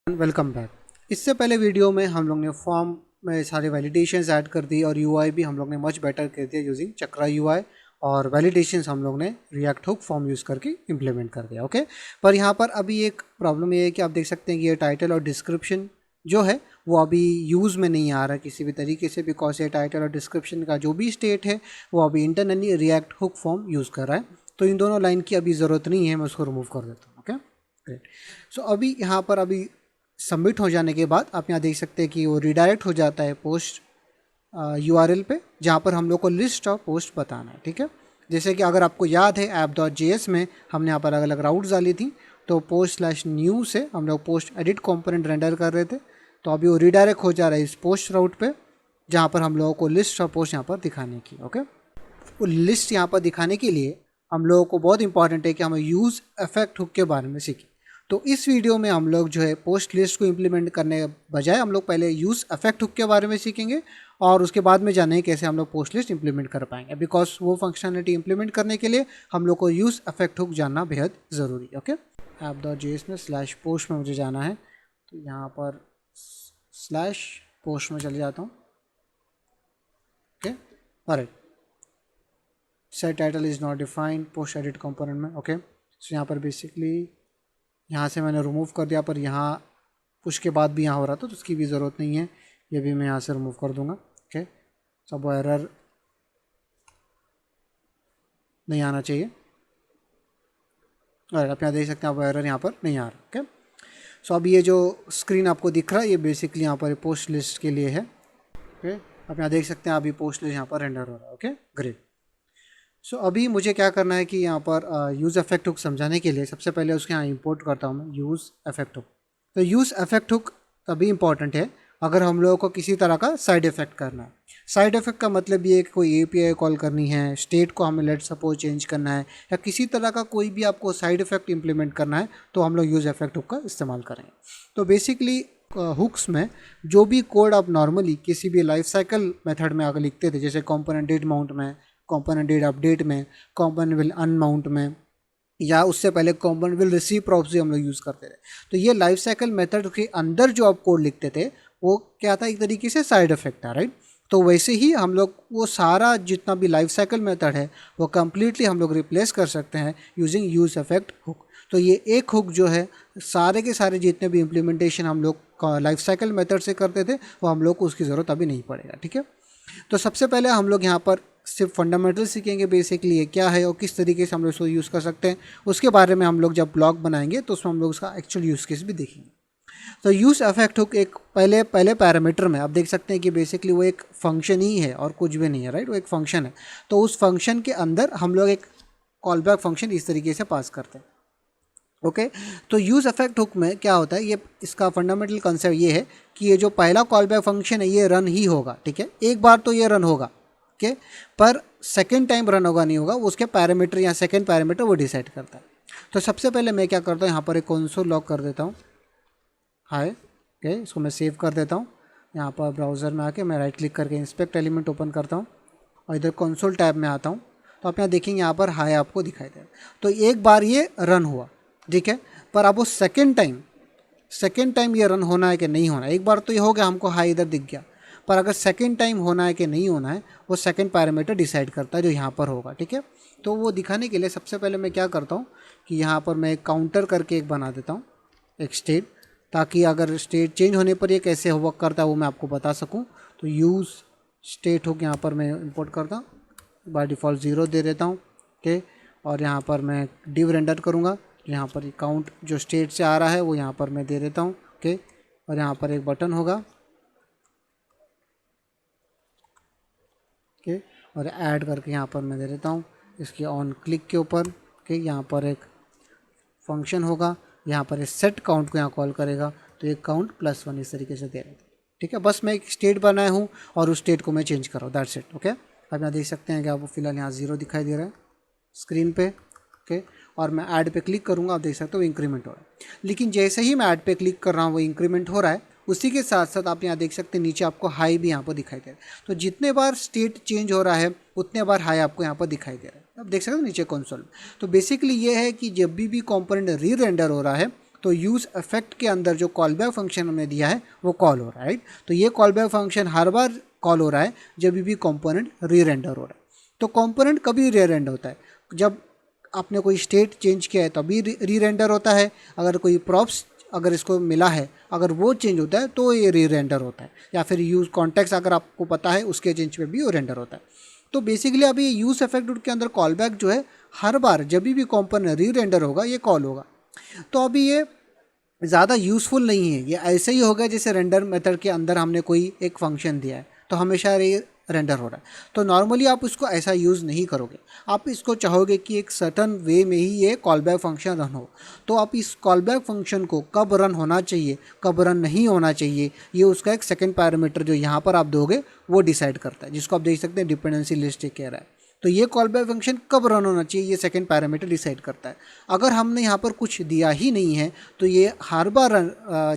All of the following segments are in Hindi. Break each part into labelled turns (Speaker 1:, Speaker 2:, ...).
Speaker 1: Welcome back. इससे पहले वीडियो में हम लोग ने फॉर्म में सारे वैलिडेशंस ऐड कर दी और यूआई भी हम लोग ने मच बेटर कर दिया यूजिंग चक्रा यूआई, और वैलिडेशंस हम लोग ने रिएक्ट हुक फॉर्म यूज़ करके इम्प्लीमेंट कर दिया। ओके, पर यहाँ पर अभी एक प्रॉब्लम ये है कि आप देख सकते हैं कि ये टाइटल और डिस्क्रिप्शन जो है वो अभी यूज़ में नहीं आ रहा है किसी भी तरीके से, बिकॉज ये टाइटल और डिस्क्रिप्शन का जो भी स्टेट है वो अभी internally react hook form use कर रहा है। तो इन दोनों लाइन की अभी ज़रूरत नहीं है, मैं उसको रिमूव कर देता हूँ। Okay great. सो अभी यहाँ पर अभी सबमिट हो जाने के बाद आप यहाँ देख सकते हैं कि वो रिडायरेक्ट हो जाता है पोस्ट यूआरएल पे, जहाँ पर हम लोग को लिस्ट ऑफ पोस्ट बताना है। ठीक है, जैसे कि अगर आपको याद है app.js में हमने यहाँ पर अलग अलग राउट्स डाली थी, तो post/new से हम लोग पोस्ट एडिट कंपोनेंट रेंडर कर रहे थे, तो अभी वो रिडायरेक्ट हो जा रहा है इस पोस्ट राउट पे, जहाँ पर हम लोगों को लिस्ट ऑफ पोस्ट यहाँ पर दिखाने की। ओके, वो लिस्ट यहाँ पर दिखाने के लिए हम लोगों को बहुत इंपॉर्टेंट है कि हमें यूज़ इफेक्ट हुक के बारे में सीखें। तो इस वीडियो में हम लोग जो है पोस्ट लिस्ट को इम्प्लीमेंट करने के बजाय हम लोग पहले यूज़ इफेक्ट हुक के बारे में सीखेंगे, और उसके बाद में जानेंगे कैसे हम लोग पोस्ट लिस्ट इम्प्लीमेंट कर पाएंगे, बिकॉज वो फंक्शनलिटी इम्प्लीमेंट करने के लिए हम लोग को यूज़ इफेक्ट हुक जानना बेहद ज़रूरी है। ओके, app.js में /post में मुझे जाना है, तो यहाँ पर /post में चले जाता हूँ। Okay, alright, set title is not defined post edit component में। ओके, सो यहाँ पर बेसिकली यहाँ से मैंने रिमूव कर दिया, पर यहाँ पुश के बाद भी यहाँ हो रहा था, तो उसकी भी ज़रूरत नहीं है, ये भी मैं यहाँ से रिमूव कर दूँगा। ओके, सब वो एरर नहीं आना चाहिए, और आप यहाँ देख सकते हैं अब एरर यहाँ पर नहीं आ रहा। ओके, सो अब ये जो स्क्रीन आपको दिख रहा है ये बेसिकली यहाँ पर पोस्ट लिस्ट के लिए है। ओके, आप यहाँ देख सकते हैं अभी पोस्ट लिस्ट यहाँ पर रेंडर हो रहा है। Okay great. सो अभी मुझे क्या करना है कि यहाँ पर यूज़ इफेक्ट हुक समझाने के लिए सबसे पहले उसके यहाँ इंपोर्ट करता हूँ मैं यूज़ इफेक्ट हुक। तो यूज़ इफेक्ट हुक तभी इंपॉर्टेंट है अगर हम लोगों को किसी तरह का साइड इफेक्ट करना है। साइड इफेक्ट का मतलब ये है कि कोई एपीआई कॉल करनी है, स्टेट को हमें लेट सपोज चेंज करना है, या किसी तरह का कोई भी आपको साइड इफेक्ट इंप्लीमेंट करना है, तो हम लोग यूज़ इफेक्ट हुक का इस्तेमाल करेंगे। तो बेसिकली हुक्स में जो भी कोड आप नॉर्मली किसी भी लाइफ साइकिल मेथड में अगर लिखते थे, जैसे कंपोनेंट डेट माउंट में, कंपोनेंट डेट अपडेट में, कंपोनेंट विल अनमाउंट में, या उससे पहले कंपोनेंट विल रिसीव प्रॉप्स भी हम लोग यूज़ करते थे, तो ये लाइफ साइकिल मेथड के अंदर जो आप कोड लिखते थे वो क्या था, एक तरीके से साइड इफेक्ट था, राइट। तो वैसे ही हम लोग वो सारा जितना भी लाइफ साइकिल मेथड है वो कम्प्लीटली हम लोग रिप्लेस कर सकते हैं यूजिंग यूज़ इफेक्ट हुक। तो ये एक हुक जो है सारे के सारे जितने भी इम्प्लीमेंटेशन हम लोग लाइफ साइकिल मेथड से करते थे वो हम लोग को उसकी ज़रूरत अभी नहीं पड़ेगा। ठीक है, तो सबसे पहले हम लोग यहाँ पर सिर्फ फंडामेंटल सीखेंगे, बेसिकली ये क्या है और किस तरीके से हम लोग इसको यूज़ कर सकते हैं। उसके बारे में हम लोग जब ब्लॉग बनाएंगे तो उसमें हम लोग उसका एक्चुअल यूज़ केस भी देखेंगे। तो यूज़ इफेक्ट हुक एक पहले पैरामीटर में आप देख सकते हैं कि बेसिकली वो एक फंक्शन ही है और कुछ भी नहीं है, राइट। वो एक फंक्शन है, तो उस फंक्शन के अंदर हम लोग एक कॉल बैक फंक्शन इस तरीके से पास करते हैं। ओके, तो यूज़ इफेक्ट हुक में क्या होता है, ये इसका फंडामेंटल कंसेप्ट ये है कि ये जो पहला कॉल बैक फंक्शन है ये रन ही होगा। ठीक है, एक बार तो ये रन होगा, ओके, पर सेकेंड टाइम रन होगा नहीं होगा, उसके पैरामीटर या सेकेंड पैरामीटर वो डिसाइड करता है। तो सबसे पहले मैं क्या करता हूँ, यहाँ पर एक कंसोल लॉग कर देता हूँ, हाय। ओके, इसको मैं सेव कर देता हूँ। यहाँ पर ब्राउज़र में आके मैं राइट क्लिक करके इंस्पेक्ट एलिमेंट ओपन करता हूँ और इधर कंसोल टैब में आता हूँ, तो आप यहाँ देखेंगे यहाँ पर हाय आपको दिखाई दे रहा है। तो एक बार ये रन हुआ, ठीक है, पर अब वो सेकेंड टाइम ये रन होना है कि नहीं होना है। एक बार तो ये हो गया, हमको हाई इधर दिख गया, पर अगर सेकेंड टाइम होना है कि नहीं होना है वो सेकेंड पैरामीटर डिसाइड करता है जो यहाँ पर होगा। ठीक है, तो वो दिखाने के लिए सबसे पहले मैं क्या करता हूँ कि यहाँ पर मैं एक काउंटर करके एक बना देता हूँ, एक स्टेट, ताकि अगर स्टेट चेंज होने पर ये कैसे वर्क करता है वो मैं आपको बता सकूँ। तो यूज़ स्टेट हुक यहाँ पर मैं इंपोर्ट करता हूँ, बाय डिफ़ॉल्ट 0 दे देता हूँ। ओके, और यहाँ पर मैं डिव रेंडर करूँगा, यहाँ पर काउंट जो स्टेट से आ रहा है वो यहाँ पर मैं दे देता हूँ। ओके, और यहाँ पर एक बटन होगा, ओके, और ऐड करके यहाँ पर मैं दे देता हूँ इसके ऑन क्लिक के ऊपर। ओके, यहाँ पर एक फंक्शन होगा, यहाँ पर इस सेट काउंट को यहाँ कॉल करेगा, तो एक काउंट +1 इस तरीके से दे देता हूँ। ठीक है, बस मैं एक स्टेट बनाया हूँ और उस स्टेट को मैं चेंज कर रहा हूँ, दैट्स इट। ओके, अब यहाँ देख सकते हैं कि आपको फिलहाल यहाँ 0 दिखाई दे रहा है स्क्रीन पे। ओके, और मैं ऐड पे क्लिक करूँगा, आप देख सकते हो इंक्रीमेंट हो रहा है। लेकिन जैसे ही मैं ऐड पे क्लिक कर रहा हूँ वो इंक्रीमेंट हो रहा है, उसी के साथ साथ आप यहाँ देख सकते हैं नीचे आपको हाई भी यहाँ पर दिखाई दे रहा है। तो जितने बार स्टेट चेंज हो रहा है उतने बार हाई आपको यहाँ पर दिखाई दे रहा है, आप देख सकते हो नीचे कंसोल। तो बेसिकली ये है कि जब भी कंपोनेंट री रेंडर हो रहा है तो यूज़ इफेक्ट के अंदर जो कॉल बैक फंक्शन हमने दिया है वो कॉल हो रहा है, राइट। तो ये कॉल बैक फंक्शन हर बार कॉल हो रहा है जब भी कंपोनेंट री रेंडर हो रहा है। तो कंपोनेंट कभी री रेंडर होता है जब आपने कोई स्टेट चेंज किया है तभी री रेंडर होता है। अगर कोई प्रॉप्स अगर इसको मिला है अगर वो चेंज होता है तो ये री रेंडर होता है, या फिर यूज़ कॉन्टेक्स्ट अगर आपको पता है उसके चेंज पे भी वो रेंडर होता है। तो बेसिकली अभी यूज़ इफेक्ट के अंदर कॉल बैक जो है हर बार जब भी कंपोनेंट री रेंडर होगा ये कॉल होगा। तो अभी ये ज़्यादा यूज़फुल नहीं है, ये ऐसे ही होगा जैसे रेंडर मेथड के अंदर हमने कोई एक फंक्शन दिया है तो हमेशा ये रेंडर हो रहा है। तो नॉर्मली आप इसको ऐसा यूज़ नहीं करोगे, आप इसको चाहोगे कि एक सर्टन वे में ही ये कॉल बैक फंक्शन रन हो। तो आप इस कॉल बैक फंक्शन को कब रन होना चाहिए कब रन नहीं होना चाहिए ये उसका एक सेकंड पैरामीटर जो यहाँ पर आप दोगे वो डिसाइड करता है, जिसको आप देख सकते हैं डिपेंडेंसी लिस्ट कह रहा है। तो ये कॉल बैक फंक्शन कब रन होना चाहिए ये सेकंड पैरामीटर डिसाइड करता है। अगर हमने यहाँ पर कुछ दिया ही नहीं है तो ये हर बार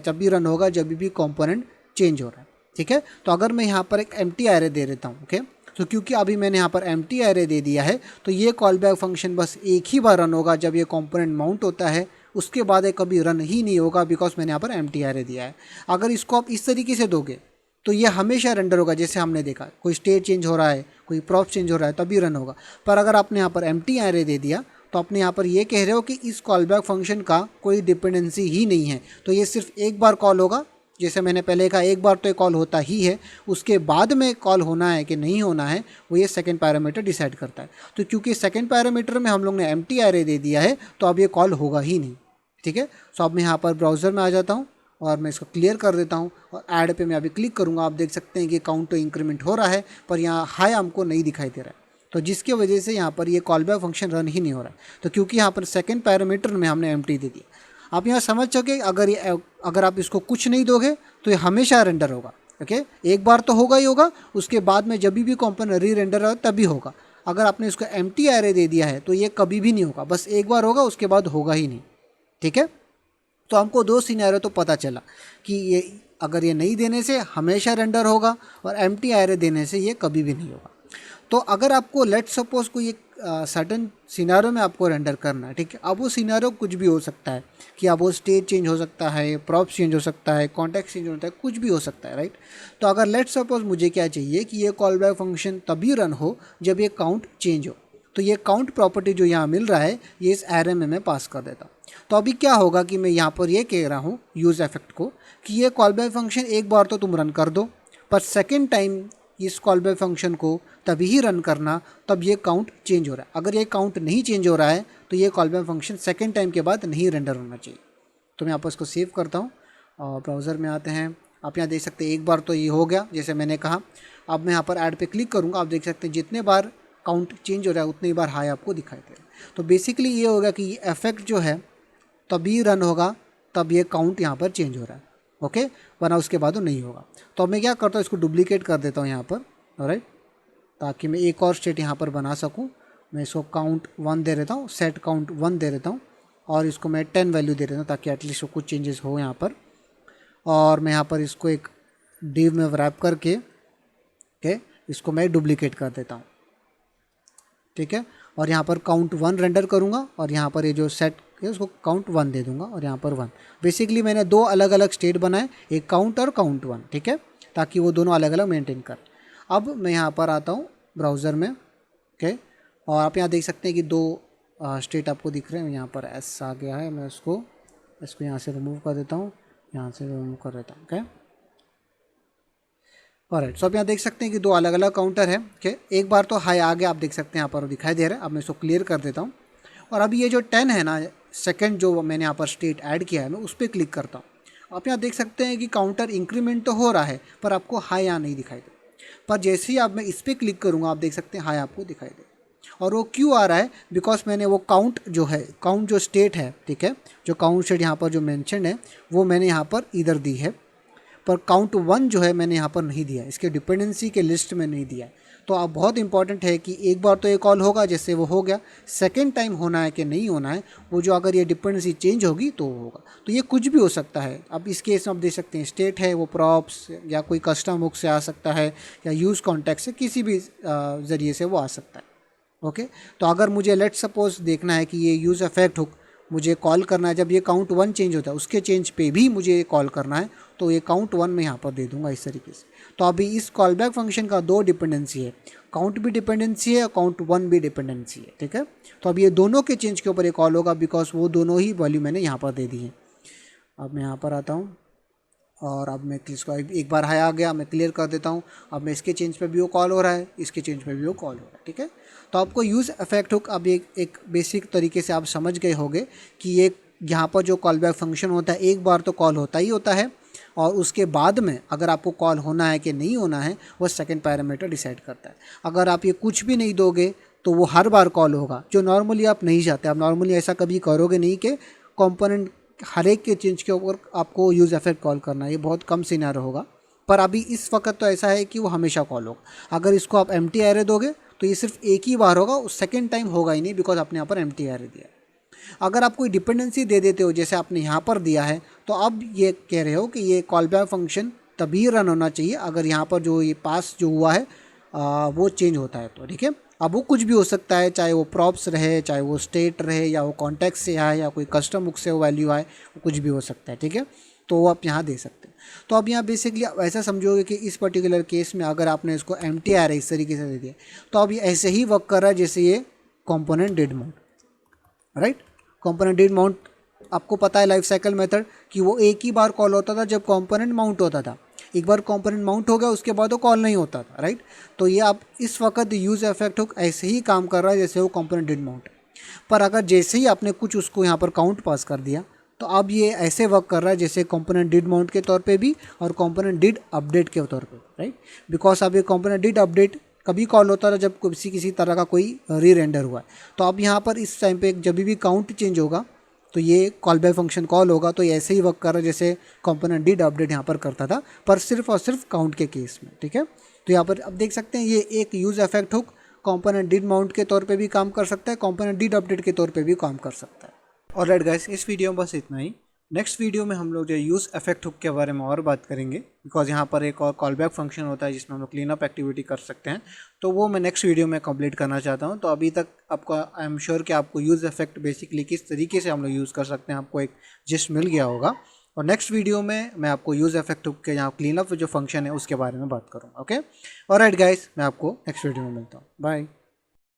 Speaker 1: जब भी रन होगा जब भी कंपोनेंट चेंज हो रहा है, ठीक है। तो अगर मैं यहाँ पर एक एम्प्टी एरे दे देता हूँ, ओके, तो क्योंकि अभी मैंने यहाँ पर एम्प्टी एरे दे दिया है तो ये कॉल बैक फंक्शन बस एक ही बार रन होगा जब ये कंपोनेंट माउंट होता है, उसके बाद ये कभी रन ही नहीं होगा बिकॉज मैंने यहाँ पर एम्प्टी एरे दिया है। अगर इसको आप इस तरीके से दोगे तो ये हमेशा रेंडर होगा, जैसे हमने देखा कोई स्टेट चेंज हो रहा है कोई प्रॉप चेंज हो रहा है तभी रन होगा। पर अगर आपने यहाँ पर एम्प्टी एरे दे दिया तो आपने यहाँ पर ये कह रहे हो कि इस कॉल बैक फंक्शन का कोई डिपेंडेंसी ही नहीं है, तो ये सिर्फ एक बार कॉल होगा। जैसे मैंने पहले कहा एक बार तो ये कॉल होता ही है, उसके बाद में कॉल होना है कि नहीं होना है वो ये सेकंड पैरामीटर डिसाइड करता है। तो क्योंकि सेकंड पैरामीटर में हम लोग ने एम्प्टी एरे दे दिया है तो अब ये कॉल होगा ही नहीं, ठीक है। सो अब मैं यहाँ पर ब्राउज़र में आ जाता हूँ और मैं इसको क्लियर कर देता हूँ और ऐड पे मैं अभी क्लिक करूँगा। आप देख सकते हैं कि काउंट तो इंक्रीमेंट हो रहा है पर यहाँ हाई हमको नहीं दिखाई दे रहा है, तो जिसकी वजह से यहाँ पर ये कॉल बैक फंक्शन रन ही नहीं हो रहा है। तो क्योंकि यहाँ पर सेकंड पैरामीटर में हमने एम्प्टी दे दिया। आप यहाँ समझ सके अगर आप इसको कुछ नहीं दोगे तो ये हमेशा रेंडर होगा, ओके। एक बार तो होगा ही होगा, उसके बाद में जब भी कंपोनेंट री रेंडर हो तभी होगा। अगर आपने इसको एम्प्टी एरे दे दिया है तो ये कभी भी नहीं होगा, बस एक बार होगा उसके बाद होगा ही नहीं, ठीक है। तो हमको दो सिनेरियो तो पता चला कि ये अगर ये नहीं देने से हमेशा रेंडर होगा और एम्प्टी एरे देने से ये कभी भी नहीं होगा। तो अगर आपको लेट सपोज कोई एक सर्टन सिनेरियो में आपको रेंडर करना है, ठीक है। अब वो सिनेरियो कुछ भी हो सकता है कि अब वो स्टेट चेंज हो सकता है, प्रॉप्स चेंज हो सकता है, कॉन्टेक्स्ट चेंज होता है, कुछ भी हो सकता है, राइट। तो अगर लेट सपोज मुझे क्या चाहिए कि ये कॉल बैक फंक्शन तभी रन हो जब ये काउंट चेंज हो, तो ये काउंट प्रॉपर्टी जो यहाँ मिल रहा है ये इस एरे में मैं पास कर देता हूँ। तो अभी क्या होगा कि मैं यहाँ पर ये कह रहा हूँ यूज़ इफेक्ट को कि ये कॉल बैक फंक्शन एक बार तो तुम रन कर दो, पर सेकेंड टाइम इस कॉल बैक फंक्शन को तभी ही रन करना तब ये काउंट चेंज हो रहा है। अगर ये काउंट नहीं चेंज हो रहा है तो ये call back function second time के बाद नहीं रेंडर होना चाहिए। तो मैं यहाँ पर इसको सेव करता हूँ और ब्राउज़र में आते हैं। आप यहाँ देख सकते हैं एक बार तो ये हो गया जैसे मैंने कहा। अब मैं यहाँ पर ऐड पे क्लिक करूँगा, आप देख सकते हैं जितने बार काउंट चेंज हो रहा है उतनी बार हाई आपको दिखाई दे रहा है। तो बेसिकली ये होगा कि ये इफेक्ट जो है तभी रन होगा तब ये काउंट यहाँ पर चेंज हो रहा है, ओके, वरना उसके बाद वो नहीं होगा। तो अब मैं क्या करता हूँ इसको डुप्लीकेट कर देता हूँ यहाँ पर, ऑलराइट, ताकि मैं एक और स्टेट यहाँ पर बना सकूँ। मैं इसको काउंट 1 दे देता हूँ, सेट काउंट 1 दे देता हूँ और इसको मैं 10 वैल्यू दे देता हूँ ताकि एटलीस्ट कुछ चेंजेस हो यहाँ पर। और मैं यहाँ पर इसको एक डिव में रैप करके इसको मैं डुप्लीकेट कर देता हूँ, ठीक है। और यहाँ पर काउंट 1 रेंडर करूँगा और यहाँ पर ये जो सेट है उसको काउंट 1 दे दूँगा और यहाँ पर 1। बेसिकली मैंने दो अलग अलग स्टेट बनाए, एक काउंट और काउंट 1, ठीक है, ताकि वो दोनों अलग अलग मेंटेन कर। अब मैं यहाँ पर आता हूँ ब्राउज़र में, ओके, और आप यहाँ देख सकते हैं कि दो स्टेट आपको दिख रहे हैं। यहाँ पर एस आ गया है, मैं इसको यहाँ से रिमूव कर देता हूँ, यहाँ से रिमूव कर देता हूँ, ओके। ऑलराइट, सो आप यहाँ देख सकते हैं कि दो अलग अलग काउंटर है, ओके। एक बार तो हाई आ गया, आप देख सकते हैं यहाँ पर दिखाई दे रहा है। अब मैं इसको क्लियर कर देता हूँ और अभी ये जो 10 है ना, सेकंड जो मैंने यहाँ पर स्टेट ऐड किया है, मैं उस पर क्लिक करता हूँ। आप यहाँ देख सकते हैं कि काउंटर इंक्रीमेंट तो हो रहा है पर आपको हाई यहाँ नहीं दिखाई दे। पर जैसे ही आप मैं इस पर क्लिक करूँगा आप देख सकते हैं हाई आपको दिखाई दे। और वो क्यों आ रहा है? बिकॉज मैंने वो काउंट जो है, काउंट जो स्टेट है, ठीक है, जो काउंट स्टेट यहाँ पर जो मैंशन है वो मैंने यहाँ पर इधर दी है, पर काउंट 1 जो है मैंने यहाँ पर नहीं दिया, इसके डिपेंडेंसी के लिस्ट में नहीं दिया है। तो अब बहुत इंपॉर्टेंट है कि एक बार तो ये कॉल होगा, जैसे वो हो गया, सेकंड टाइम होना है कि नहीं होना है, वो जो अगर ये डिपेंडेंसी चेंज होगी तो होगा। तो ये कुछ भी हो सकता है। अब इस केस में आप देख सकते हैं स्टेट है वो प्रॉप्स या कोई कस्टम हुक से आ सकता है या यूज़ कॉन्टेक्ट से, किसी भी ज़रिए से वो आ सकता है, ओके। तो अगर मुझे लेट सपोज देखना है कि ये यूज़ इफेक्ट हुक मुझे कॉल करना है, जब ये काउंट 1 चेंज होता है उसके चेंज पे भी मुझे कॉल करना है, तो ये काउंट 1 में यहाँ पर दे दूंगा इस तरीके से। तो अभी इस कॉल बैक फंक्शन का 2 डिपेंडेंसी है, काउंट भी डिपेंडेंसी है और काउंट 1 भी डिपेंडेंसी है, ठीक है। तो अब ये दोनों के चेंज के ऊपर ये कॉल होगा, बिकॉज वो दोनों ही वैल्यू मैंने यहाँ पर दे दी है। अब मैं यहाँ पर आता हूँ और अब मैं इसको एक बार हाई आ गया, मैं क्लियर कर देता हूँ। अब मैं इसके चेंज पे भी वो कॉल हो रहा है, इसके चेंज पे भी वो कॉल हो रहा है, ठीक है। तो आपको यूज़ इफेक्ट हुक अब एक बेसिक तरीके से आप समझ गए होंगे कि ये यहाँ पर जो कॉल बैक फंक्शन होता है एक बार तो कॉल होता ही होता है, और उसके बाद में अगर आपको कॉल होना है कि नहीं होना है वो सेकंड पैरामीटर डिसाइड करता है। अगर आप ये कुछ भी नहीं दोगे तो वो हर बार कॉल होगा, जो नॉर्मली आप नहीं चाहते। आप नॉर्मली ऐसा कभी करोगे नहीं कि कंपोनेंट हर एक के चेंज के ऊपर आपको यूज़ इफेक्ट कॉल करना है, ये बहुत कम सिनेरियो होगा। पर अभी इस वक्त तो ऐसा है कि वो हमेशा कॉल होगा। अगर इसको आप एम्प्टी एरे दोगे तो ये सिर्फ एक ही बार होगा, सेकेंड टाइम होगा ही नहीं, बिकॉज आपने यहाँ पर एम्प्टी एरे दिया है। अगर आप कोई डिपेंडेंसी दे देते हो जैसे आपने यहाँ पर दिया है, तो अब ये कह रहे हो कि ये कॉल बैक फंक्शन तभी रन होना चाहिए अगर यहाँ पर जो ये पास जो हुआ है वो चेंज होता है, तो ठीक है। अब वो कुछ भी हो सकता है, चाहे वो प्रॉप्स रहे, चाहे वो स्टेट रहे, या वो कॉन्टेक्ट से आए, या कोई कस्टम बुक से वो वैल्यू आए, वो कुछ भी हो सकता है, ठीक है। तो वो आप यहाँ दे सकते हैं। तो अब यहाँ बेसिकली आप ऐसा समझोगे कि इस पर्टिकुलर केस में अगर आपने इसको एम्प्टी एरे इस तरीके से दे दिया तो अब ये ऐसे ही वर्क कर रहा है जैसे ये component did mount, right. Component did mount आपको पता है लाइफ साइकिल मेथड कि वो एक ही बार कॉल होता था जब कंपोनेंट माउंट होता था। एक बार कंपोनेंट माउंट हो गया उसके बाद वो कॉल नहीं होता था, राइट। तो ये आप इस वक्त यूज़ इफेक्ट हुक ऐसे ही काम कर रहा है जैसे वो कंपोनेंट डिड माउंट। पर अगर जैसे ही आपने कुछ उसको यहाँ पर काउंट पास कर दिया तो अब ये ऐसे वर्क कर रहा है जैसे कंपोनेंट डिड माउंट के तौर पे भी और कंपोनेंट डिड अपडेट के तौर पे, राइट। बिकॉज अब ये कंपोनेंट डिड अपडेट कभी कॉल होता था जब किसी तरह का कोई री रेंडर हुआ है। तो अब यहाँ पर इस टाइम पे जब भी काउंट चेंज होगा तो ये कॉल बैक फंक्शन कॉल होगा, तो ये ऐसे ही वर्क कर रहा है जैसे कंपोनेंट डिड अपडेट यहाँ पर करता था, पर सिर्फ और सिर्फ काउंट के केस में, ठीक है। तो यहाँ पर अब देख सकते हैं ये एक use effect hook component did mount के तौर पे भी काम कर सकता है, कंपोनेंट डिड अपडेट के तौर पे भी काम कर सकता है। ऑलराइट गाइस, इस वीडियो में बस इतना ही। नेक्स्ट वीडियो में हम लोग जो यूज़ इफेक्ट हुक के बारे में और बात करेंगे, बिकॉज यहाँ पर एक और कॉल बैक फंक्शन होता है जिसमें हम लोग क्लीन अप एक्टिविटी कर सकते हैं, तो वो मैं नेक्स्ट वीडियो में कंप्लीट करना चाहता हूँ। तो अभी तक आपको आई एम श्योर कि आपको यूज़ इफेक्ट बेसिकली किस तरीके से हम लोग यूज़ कर सकते हैं आपको एक जिस्ट मिल गया होगा। और नेक्स्ट वीडियो में मैं आपको यूज़ इफेक्ट हुक के यहाँ क्लीन अप जो फंक्शन है उसके बारे में बात करूँगा। ओके, ऑलराइट गाइस, मैं आपको नेक्स्ट वीडियो में मिलता हूँ। बाय।